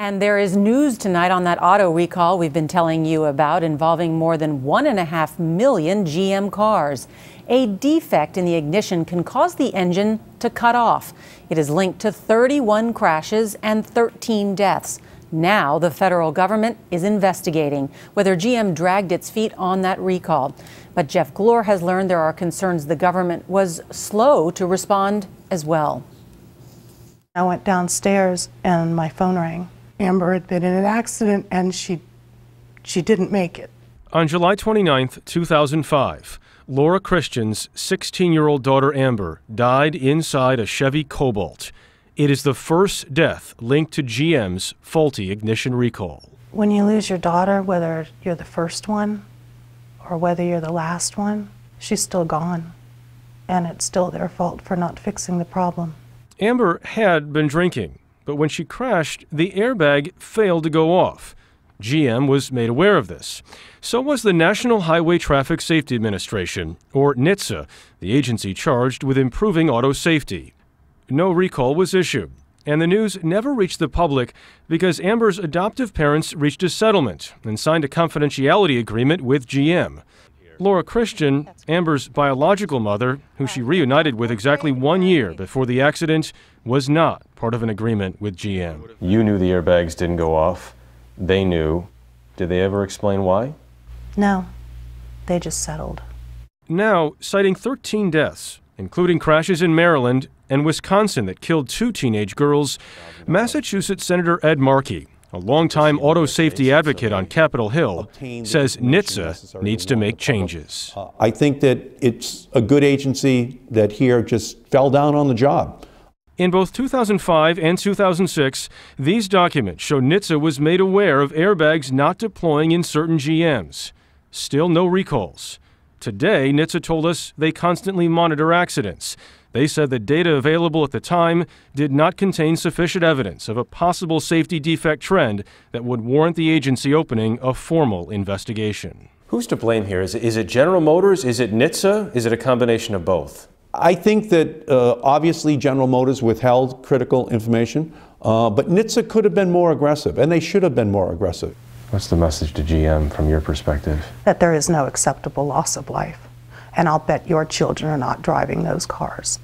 And there is news tonight on that auto recall we've been telling you about involving more than 1.5 million GM cars. A defect in the ignition can cause the engine to cut off. It is linked to 31 crashes and 13 deaths. Now the federal government is investigating whether GM dragged its feet on that recall. But Jeff Glor has learned there are concerns the government was slow to respond as well. I went downstairs and my phone rang. Amber had been in an accident and she didn't make it. On July 29, 2005, Laura Christian's 16-year-old daughter Amber died inside a Chevy Cobalt. It is the first death linked to GM's faulty ignition recall. When you lose your daughter, whether you're the first one or whether you're the last one, she's still gone. And it's still their fault for not fixing the problem. Amber had been drinking, but when she crashed, the airbag failed to go off. GM was made aware of this. So was the National Highway Traffic Safety Administration, or NHTSA, the agency charged with improving auto safety. No recall was issued, and the news never reached the public because Amber's adoptive parents reached a settlement and signed a confidentiality agreement with GM. Laura Christian, Amber's biological mother, who she reunited with exactly 1 year before the accident, was not part of an agreement with GM. You knew the airbags didn't go off. They knew. Did they ever explain why? No, they just settled. Now, citing 13 deaths, including crashes in Maryland and Wisconsin that killed 2 teenage girls, Massachusetts Senator Ed Markey, a longtime auto safety advocate on Capitol Hill, says NHTSA needs to make changes. I think that it's a good agency that here just fell down on the job. In both 2005 and 2006, these documents show NHTSA was made aware of airbags not deploying in certain GMs. Still no recalls. Today, NHTSA told us they constantly monitor accidents. They said the data available at the time did not contain sufficient evidence of a possible safety defect trend that would warrant the agency opening a formal investigation. Who's to blame here? Is it General Motors? Is it NHTSA? Is it a combination of both? I think that obviously General Motors withheld critical information, but NHTSA could have been more aggressive, and they should have been more aggressive. What's the message to GM from your perspective? That there is no acceptable loss of life. And I'll bet your children are not driving those cars.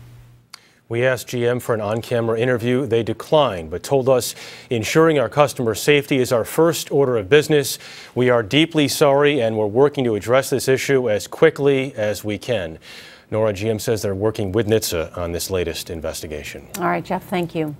We asked GM for an on-camera interview. They declined, but told us ensuring our customer safety is our first order of business. We are deeply sorry, and we're working to address this issue as quickly as we can. Nora, GM says they're working with NHTSA on this latest investigation. All right, Jeff, thank you.